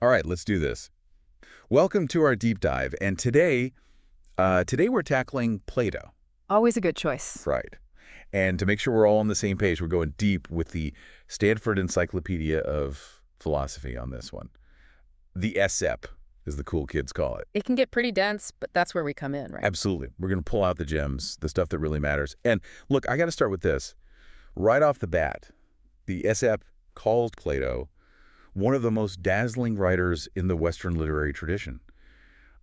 All right, let's do this. Welcome to our deep dive, and today we're tackling Plato. Always a good choice. Right. And to make sure we're all on the same page, we're going deep with the Stanford Encyclopedia of Philosophy on this one. The SEP, as the cool kids call it. It can get pretty dense, but that's where we come in, right? Absolutely. We're going to pull out the gems, the stuff that really matters. And look, I got to start with this. Right off the bat, the SEP calls Plato one of the most dazzling writers in the Western literary tradition.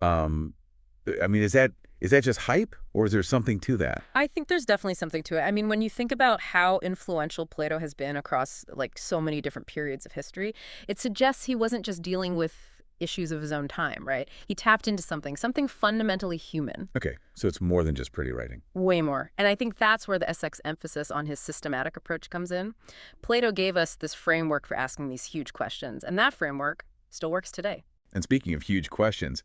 I mean, is that just hype, or is there something to that? I think there's definitely something to it. I mean, when you think about how influential Plato has been across like so many different periods of history, it suggests he wasn't just dealing with issues of his own time, right? He tapped into something fundamentally human. Okay, so it's more than just pretty writing. Way more. And I think that's where the SX emphasis on his systematic approach comes in. Plato gave us this framework for asking these huge questions, and that framework still works today. And speaking of huge questions,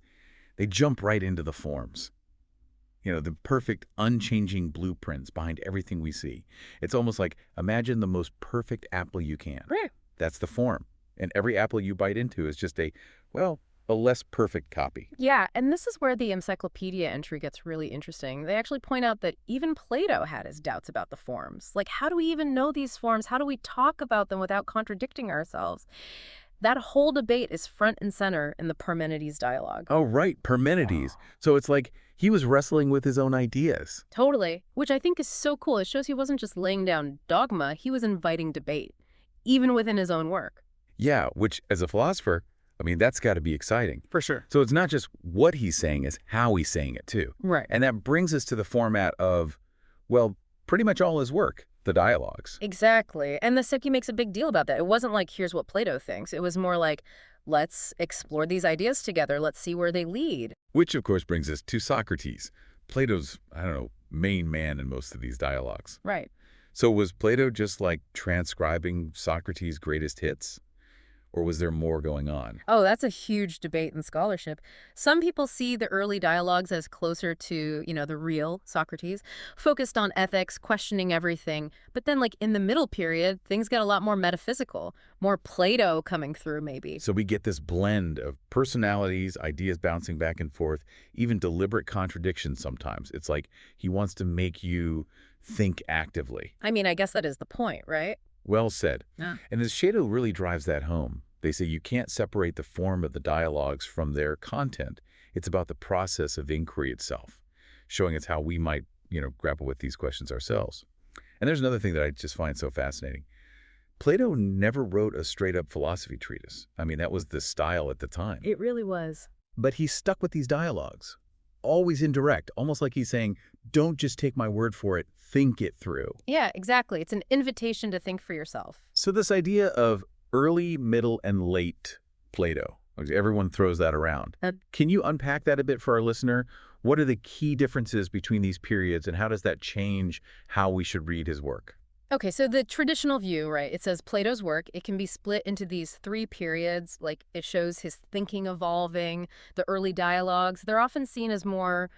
they jump right into the forms. You know, the perfect, unchanging blueprints behind everything we see. It's almost like, imagine the most perfect apple you can. Right. That's the form. And every apple you bite into is just a less perfect copy. Yeah, and this is where the encyclopedia entry gets really interesting. They actually point out that even Plato had his doubts about the forms. Like, how do we even know these forms? How do we talk about them without contradicting ourselves? That whole debate is front and center in the Parmenides dialogue. Oh, right, Parmenides. So it's like he was wrestling with his own ideas. Totally, which I think is so cool. It shows he wasn't just laying down dogma, he was inviting debate, even within his own work. Yeah, which, as a philosopher, I mean, that's got to be exciting. For sure. So it's not just what he's saying, it's how he's saying it, too. Right. And that brings us to the format of, well, pretty much all his work, the dialogues. Exactly. And the Psyche makes a big deal about that. It wasn't like, here's what Plato thinks. It was more like, let's explore these ideas together. Let's see where they lead. Which, of course, brings us to Socrates, Plato's, main man in most of these dialogues. Right. So was Plato just like transcribing Socrates' greatest hits? Or was there more going on? Oh, that's a huge debate in scholarship. Some people see the early dialogues as closer to, the real Socrates, focused on ethics, questioning everything. But then, like, in the middle period, things get a lot more metaphysical, more Plato coming through, maybe. So we get this blend of personalities, ideas bouncing back and forth, even deliberate contradictions sometimes. It's like he wants to make you think actively. I mean, I guess that is the point, right? Well said. Yeah. And as Shadow really drives that home, they say you can't separate the form of the dialogues from their content. It's about the process of inquiry itself, showing us how we might, grapple with these questions ourselves. And there's another thing that I just find so fascinating. Plato never wrote a straight-up philosophy treatise. I mean, that was the style at the time. It really was. But he stuck with these dialogues, always indirect, almost like he's saying, don't just take my word for it, think it through. Yeah, exactly. It's an invitation to think for yourself. So this idea of early, middle, and late Plato, everyone throws that around. Can you unpack that a bit for our listener? What are the key differences between these periods, and how does that change how we should read his work? Okay, so the traditional view, right, it says Plato's work, it can be split into these three periods. Like, it shows his thinking evolving, the early dialogues. They're often seen as more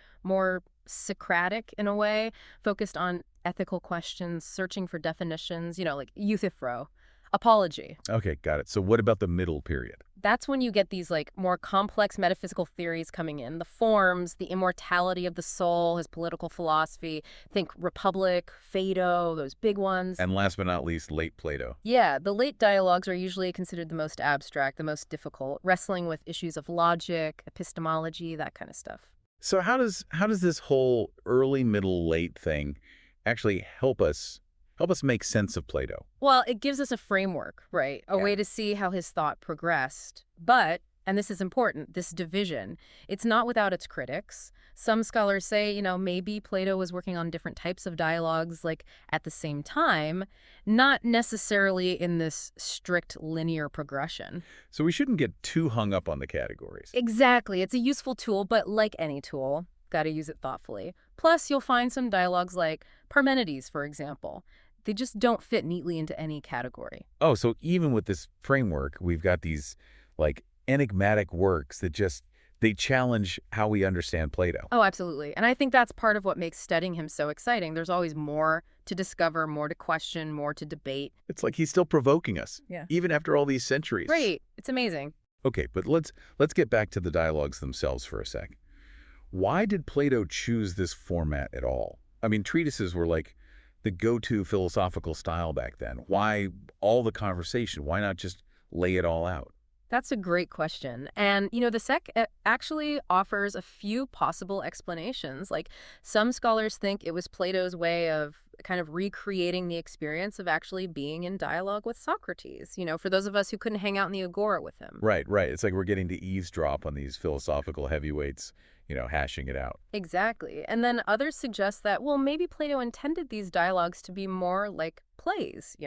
Socratic in a way, focused on ethical questions, searching for definitions, like euthyphro, apology. Okay, got it. So what about the middle period? That's when you get these like more complex metaphysical theories coming in. The forms, the immortality of the soul, his political philosophy. Think Republic, Phaedo, those big ones. And last but not least, late Plato. Yeah, the late dialogues are usually considered the most abstract, the most difficult, wrestling with issues of logic, epistemology, that kind of stuff. So how does this whole early, middle, late thing actually help us make sense of Plato? Well, it gives us a framework, right? A way to see how his thought progressed. But, and this is important, this division, it's not without its critics. Some scholars say, maybe Plato was working on different types of dialogues, like at the same time, not necessarily in this strict linear progression. So we shouldn't get too hung up on the categories. Exactly. It's a useful tool, but like any tool, got to use it thoughtfully. Plus, you'll find some dialogues like Parmenides, for example. They just don't fit neatly into any category. Oh, so even with this framework, we've got these like enigmatic works that they challenge how we understand Plato. Oh, absolutely. And I think that's part of what makes studying him so exciting. There's always more to discover, more to question, more to debate. It's like he's still provoking us, Yeah. even after all these centuries. Right. It's amazing. Okay, but let's get back to the dialogues themselves for a sec. Why did Plato choose this format at all? I mean, treatises were like the go-to philosophical style back then. Why all the conversation? Why not just lay it all out? That's a great question. And, the actually offers a few possible explanations. Like, some scholars think it was Plato's way of kind of recreating the experience of actually being in dialogue with Socrates, for those of us who couldn't hang out in the agora with him. Right, right. It's like we're getting to eavesdrop on these philosophical heavyweights, hashing it out. Exactly. And then others suggest that, well, maybe Plato intended these dialogues to be more like plays,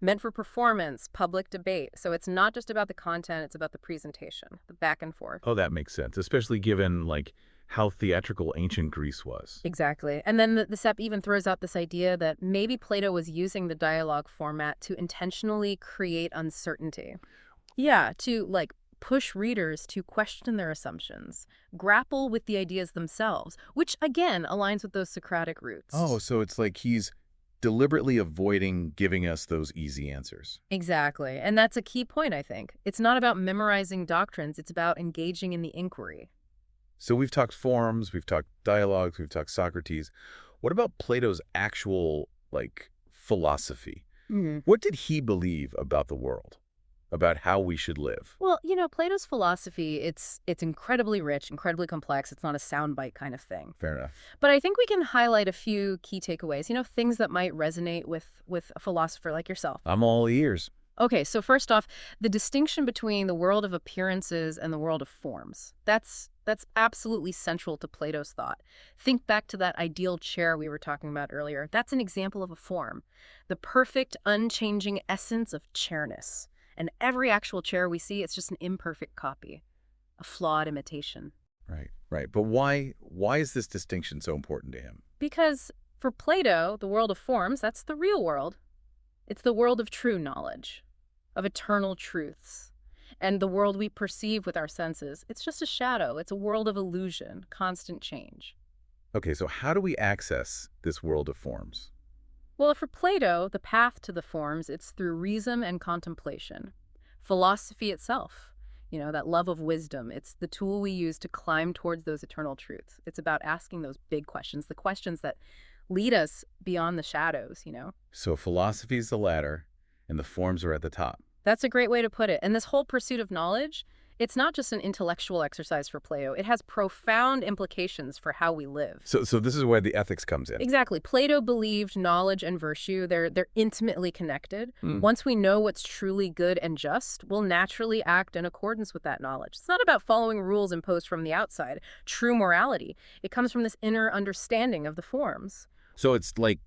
meant for performance, public debate. So it's not just about the content, it's about the presentation, the back and forth. Oh, that makes sense, especially given like how theatrical ancient Greece was. Exactly. And then the SEP even throws out this idea that maybe Plato was using the dialogue format to intentionally create uncertainty. Yeah, to push readers to question their assumptions, grapple with the ideas themselves, which again aligns with those Socratic roots. Oh, so it's like he's deliberately avoiding giving us those easy answers. Exactly. And that's a key point, I think. It's not about memorizing doctrines, it's about engaging in the inquiry. So we've talked forms, we've talked dialogues, we've talked Socrates. What about Plato's actual, philosophy? What did he believe about the world? About how we should live? Well, Plato's philosophy, it's incredibly rich, incredibly complex. It's not a soundbite kind of thing. Fair enough. But I think we can highlight a few key takeaways, things that might resonate with a philosopher like yourself. I'm all ears. Okay, so first off, the distinction between the world of appearances and the world of forms. That's absolutely central to Plato's thought. Think back to that ideal chair we were talking about earlier. That's an example of a form. The perfect, unchanging essence of chairness. And every actual chair we see, it's just an imperfect copy, a flawed imitation. Right, right. But why is this distinction so important to him? Because for Plato, the world of forms, that's the real world. It's the world of true knowledge, of eternal truths. And the world we perceive with our senses, it's just a shadow. It's a world of illusion, constant change. Okay, so how do we access this world of forms? Well, for Plato, the path to the forms, it's through reason and contemplation. Philosophy itself, that love of wisdom, it's the tool we use to climb towards those eternal truths. It's about asking those big questions, the questions that lead us beyond the shadows. So philosophy is the ladder, and the forms are at the top. That's a great way to put it. And this whole pursuit of knowledge, it's not just an intellectual exercise for Plato. It has profound implications for how we live. So this is where the ethics comes in. Exactly. Plato believed knowledge and virtue, they're intimately connected. Once we know what's truly good and just, we'll naturally act in accordance with that knowledge. It's not about following rules imposed from the outside. True morality, it comes from this inner understanding of the forms. So it's like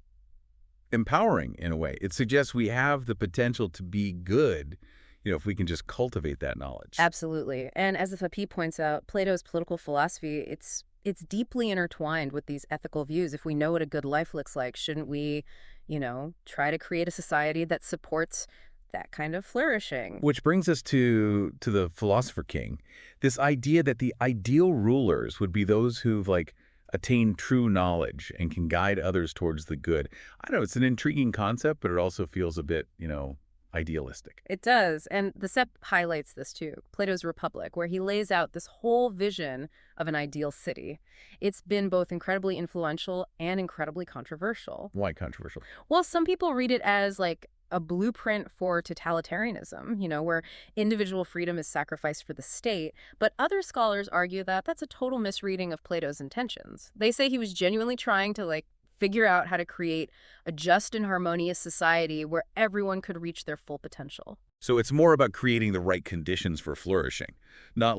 empowering in a way. It suggests we have the potential to be good, if we can just cultivate that knowledge. Absolutely. And as the Fapi points out, Plato's political philosophy, it's deeply intertwined with these ethical views. If we know what a good life looks like, shouldn't we, try to create a society that supports that kind of flourishing? Which brings us to the philosopher king, this idea that the ideal rulers would be those who've attained true knowledge and can guide others towards the good. I don't know, it's an intriguing concept, but it also feels a bit, idealistic. It does. And the SEP highlights this too. Plato's Republic, where he lays out this whole vision of an ideal city. It's been both incredibly influential and incredibly controversial. Why controversial? Well, some people read it as a blueprint for totalitarianism, where individual freedom is sacrificed for the state. But other scholars argue that that's a total misreading of Plato's intentions. They say he was genuinely trying to figure out how to create a just and harmonious society where everyone could reach their full potential. So it's more about creating the right conditions for flourishing, not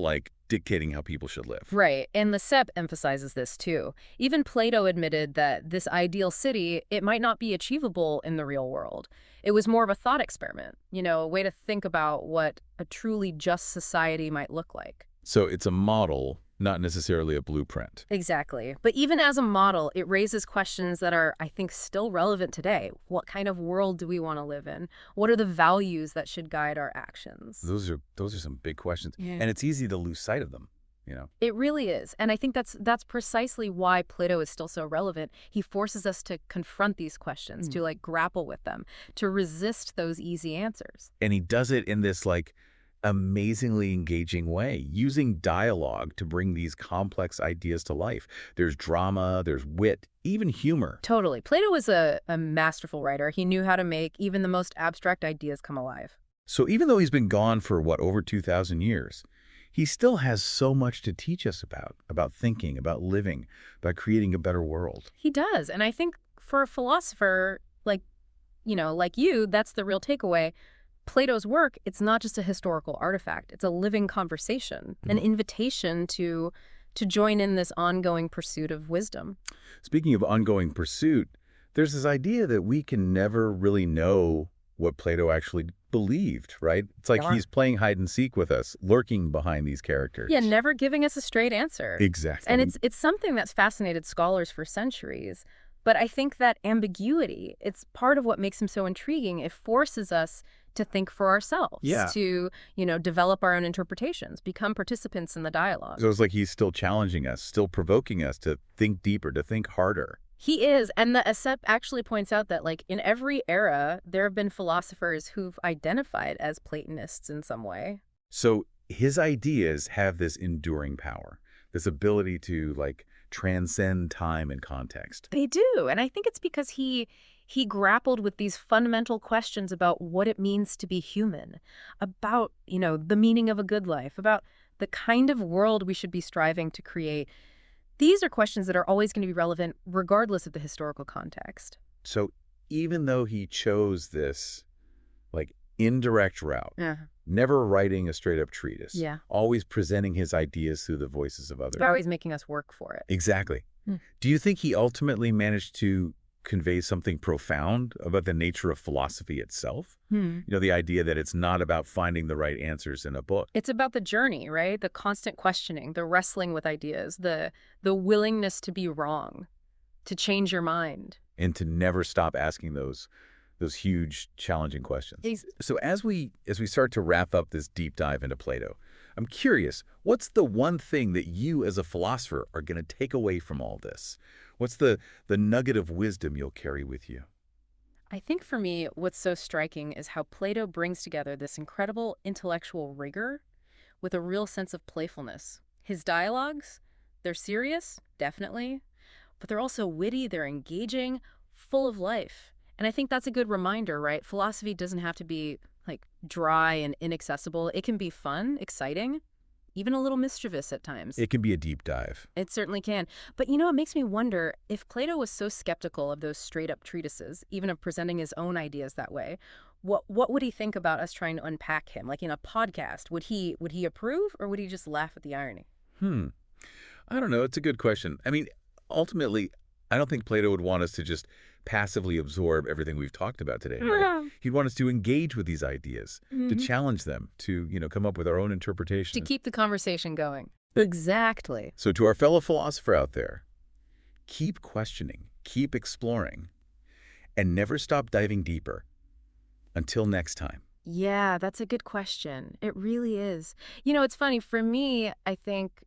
dictating how people should live. Right, and the SEP emphasizes this too. Even Plato admitted that this ideal city, it might not be achievable in the real world. It was more of a thought experiment, a way to think about what a truly just society might look like. So it's a model, not necessarily a blueprint. Exactly. But even as a model, it raises questions that are, I think, still relevant today. What kind of world do we want to live in? What are the values that should guide our actions? Those are some big questions. Yeah. And it's easy to lose sight of them, It really is. And I think that's precisely why Plato is still so relevant. He forces us to confront these questions, to grapple with them, to resist those easy answers. And he does it in this amazingly engaging way, using dialogue to bring these complex ideas to life. There's drama, there's wit, even humor. Totally. Plato was a masterful writer. He knew how to make even the most abstract ideas come alive. So even though he's been gone for, what, over 2,000 years, he still has so much to teach us about thinking, about living, about creating a better world. He does. And I think for a philosopher like, like you, that's the real takeaway. Plato's work, it's not just a historical artifact. It's a living conversation, an invitation to join in this ongoing pursuit of wisdom. Speaking of ongoing pursuit, there's this idea that we can never really know what Plato actually believed, right? It's like Yeah. he's playing hide and seek with us, lurking behind these characters. Yeah, never giving us a straight answer. Exactly. And it's something that's fascinated scholars for centuries. But I think that ambiguity, it's part of what makes him so intriguing. It forces us to think for ourselves, Yeah. to, develop our own interpretations, become participants in the dialogue. So it's like he's still challenging us, still provoking us to think deeper, to think harder. He is, and the Aesop actually points out that, like, in every era, there have been philosophers who've identified as Platonists in some way. So his ideas have this enduring power, this ability to, like, transcend time and context. They do, and I think it's because he grappled with these fundamental questions about what it means to be human, about, the meaning of a good life, about the kind of world we should be striving to create. These are questions that are always going to be relevant regardless of the historical context. So even though he chose this, like, indirect route, Yeah. never writing a straight-up treatise, Yeah. always presenting his ideas through the voices of others. Always making us work for it. Exactly. Hmm. Do you think he ultimately managed to convey something profound about the nature of philosophy itself? The idea that it's not about finding the right answers in a book. It's about the journey, right? The constant questioning, the wrestling with ideas, the willingness to be wrong, to change your mind. And to never stop asking those huge, challenging questions. So as we start to wrap up this deep dive into Plato, I'm curious, what's the one thing that you as a philosopher are going to take away from all this? What's the nugget of wisdom you'll carry with you? I think for me, what's so striking is how Plato brings together this incredible intellectual rigor with a real sense of playfulness. His dialogues, they're serious, definitely, but they're also witty, they're engaging, full of life. And I think that's a good reminder, right? Philosophy doesn't have to be, like, dry and inaccessible. It can be fun, exciting, even a little mischievous at times. It can be a deep dive. It certainly can. But, it makes me wonder, if Plato was so skeptical of those straight-up treatises, even of presenting his own ideas that way, what would he think about us trying to unpack him? Like in a podcast, would he approve, or would he just laugh at the irony? I don't know. It's a good question. I mean, ultimately, I don't think Plato would want us to just passively absorb everything we've talked about today. Right? He'd want us to engage with these ideas, to challenge them, to, come up with our own interpretation. To keep the conversation going. Exactly. So to our fellow philosopher out there, keep questioning, keep exploring, and never stop diving deeper. Until next time. Yeah, that's a good question. It really is. It's funny. For me, I think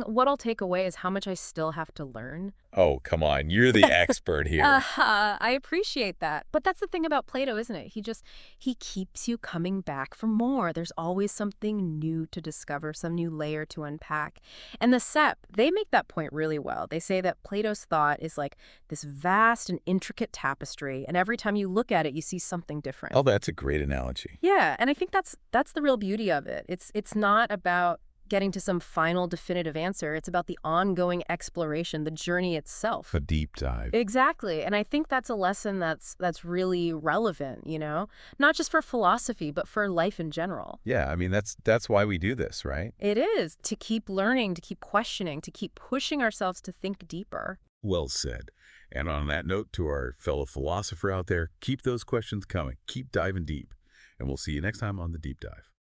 what I'll take away is how much I still have to learn. Oh, come on. You're the expert here. I appreciate that. But that's the thing about Plato, isn't it? He keeps you coming back for more. There's always something new to discover, some new layer to unpack. And the Sep, they make that point really well. They say that Plato's thought is like this vast and intricate tapestry, and every time you look at it, you see something different. Oh, that's a great analogy. Yeah, and I think that's the real beauty of it. It's not about getting to some final definitive answer. It's about the ongoing exploration, the journey itself. A deep dive. Exactly. And I think that's a lesson that's really relevant, not just for philosophy, but for life in general. Yeah, I mean, that's why we do this, right? It is, to keep learning, to keep questioning, to keep pushing ourselves to think deeper. Well said. And on that note, to our fellow philosopher out there, keep those questions coming. Keep diving deep. And we'll see you next time on The Deep Dive.